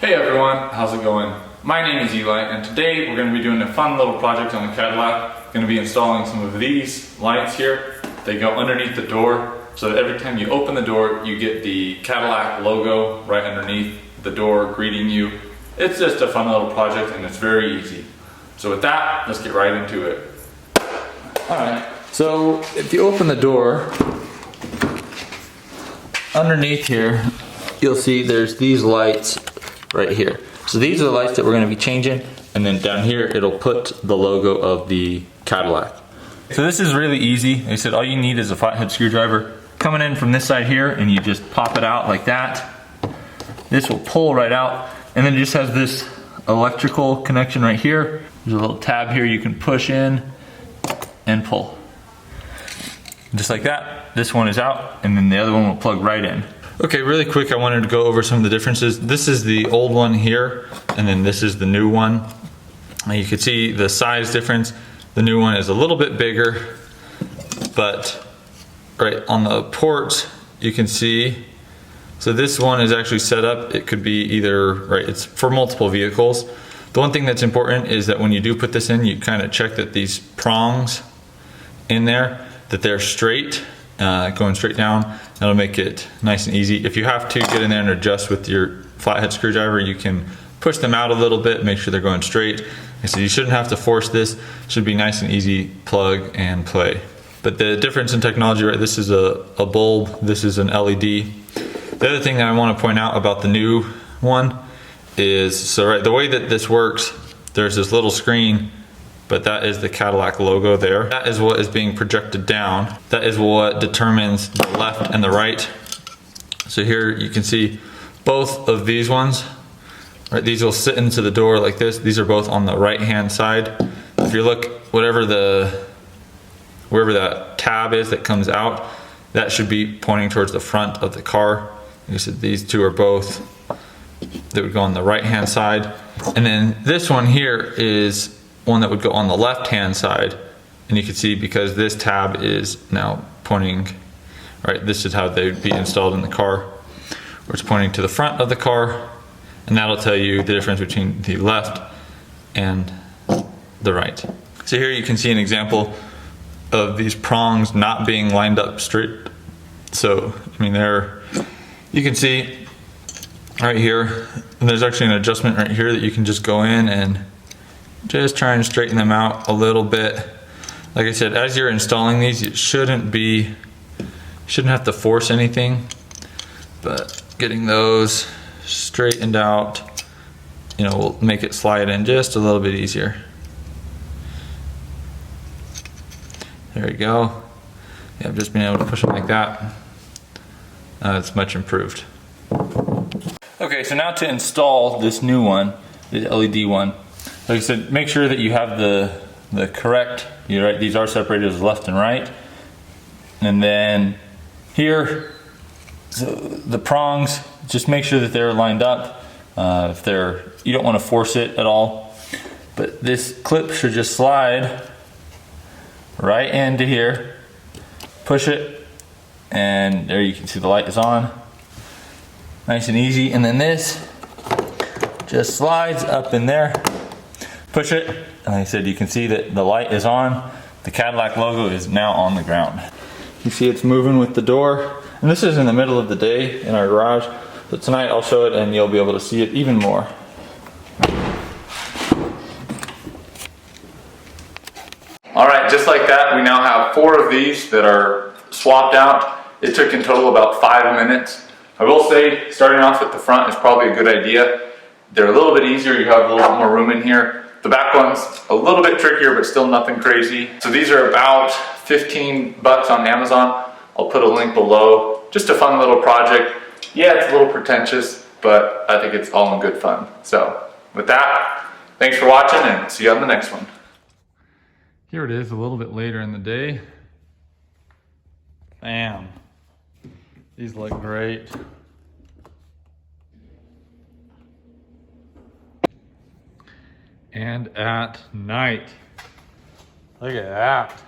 Hey everyone, how's it going? My name is Eli, and today we're going to be doing a fun little project on the Cadillac. Going to be installing some of these lights here. They go underneath the door, so that every time you open the door, you get the Cadillac logo right underneath the door greeting you. It's just a fun little project, and it's very easy. So with that, let's get right into it. Alright, so if you open the door, underneath here, you'll see there's these lights right here. So these are the lights that we're going to be changing, and then down here it'll put the logo of the Cadillac. So this is really easy. They said all you need is a flathead screwdriver coming in from this side here, and you just pop it out like that. This will pull right out, and then it just has this electrical connection right here. There's a little tab here you can push in and pull. Just like that, this one is out, and then the other one will plug right in. Okay, really quick, I wanted to go over some of the differences. This is the old one here, and then this is the new one. You can see the size difference. The new one is a little bit bigger, but right on the ports, you can see, so this one is actually set up, it could be either, right, it's for multiple vehicles. The one thing that's important is that when you do put this in, you kind of check that these prongs in there, that they're straight, going straight down. That'll make it nice and easy. If you have to get in there and adjust with your flathead screwdriver, you can push them out a little bit, make sure they're going straight. So you shouldn't have to force this. It should be nice and easy, plug and play. But the difference in technology, right, this is a bulb, this is an LED. The other thing that I want to point out about the new one is, so right, the way that this works, there's this little screen, but that is the Cadillac logo there. That is what is being projected down. That is what determines the left and the right. So here you can see both of these ones, right? These will sit into the door like this. These are both on the right hand side. If you look, wherever that tab is that comes out, that should be pointing towards the front of the car. You said these two are both, that would go on the right hand side. And then this one here is one that would go on the left hand side, and you can see because this tab is now pointing, right, this is how they would be installed in the car, where it's pointing to the front of the car, and that'll tell you the difference between the left and the right. So here you can see an example of these prongs not being lined up straight. So I mean, you can see right here, and there's actually an adjustment right here that you can just go in and just try and straighten them out a little bit. Like I said, as you're installing these, you shouldn't have to force anything, but getting those straightened out, you know, will make it slide in just a little bit easier. There we go. Yeah, I've just been able to push them like that. It's much improved. Okay, so now to install this new one, the LED one. Like I said, make sure that you have the correct, right, these are separated as left and right. And then here, so the prongs, just make sure that they're lined up. You don't want to force it at all. But this clip should just slide right into here. Push it, and there you can see the light is on. Nice and easy. And then this just slides up in there. Push it, and like I said, you can see that the light is on. The Cadillac logo is now on the ground. You see it's moving with the door, and this is in the middle of the day in our garage. But tonight I'll show it, and you'll be able to see it even more. All right, just like that, we now have 4 of these that are swapped out. It took in total about 5 minutes. I will say, starting off at the front is probably a good idea. They're a little bit easier, you have a little bit more room in here. The back one's a little bit trickier, but still nothing crazy. So these are about 15 bucks on Amazon. I'll put a link below. Just a fun little project. Yeah, it's a little pretentious, but I think it's all in good fun. So with that, thanks for watching, and see you on the next one. Here it is a little bit later in the day. Bam. These look great. And at night. Look at that.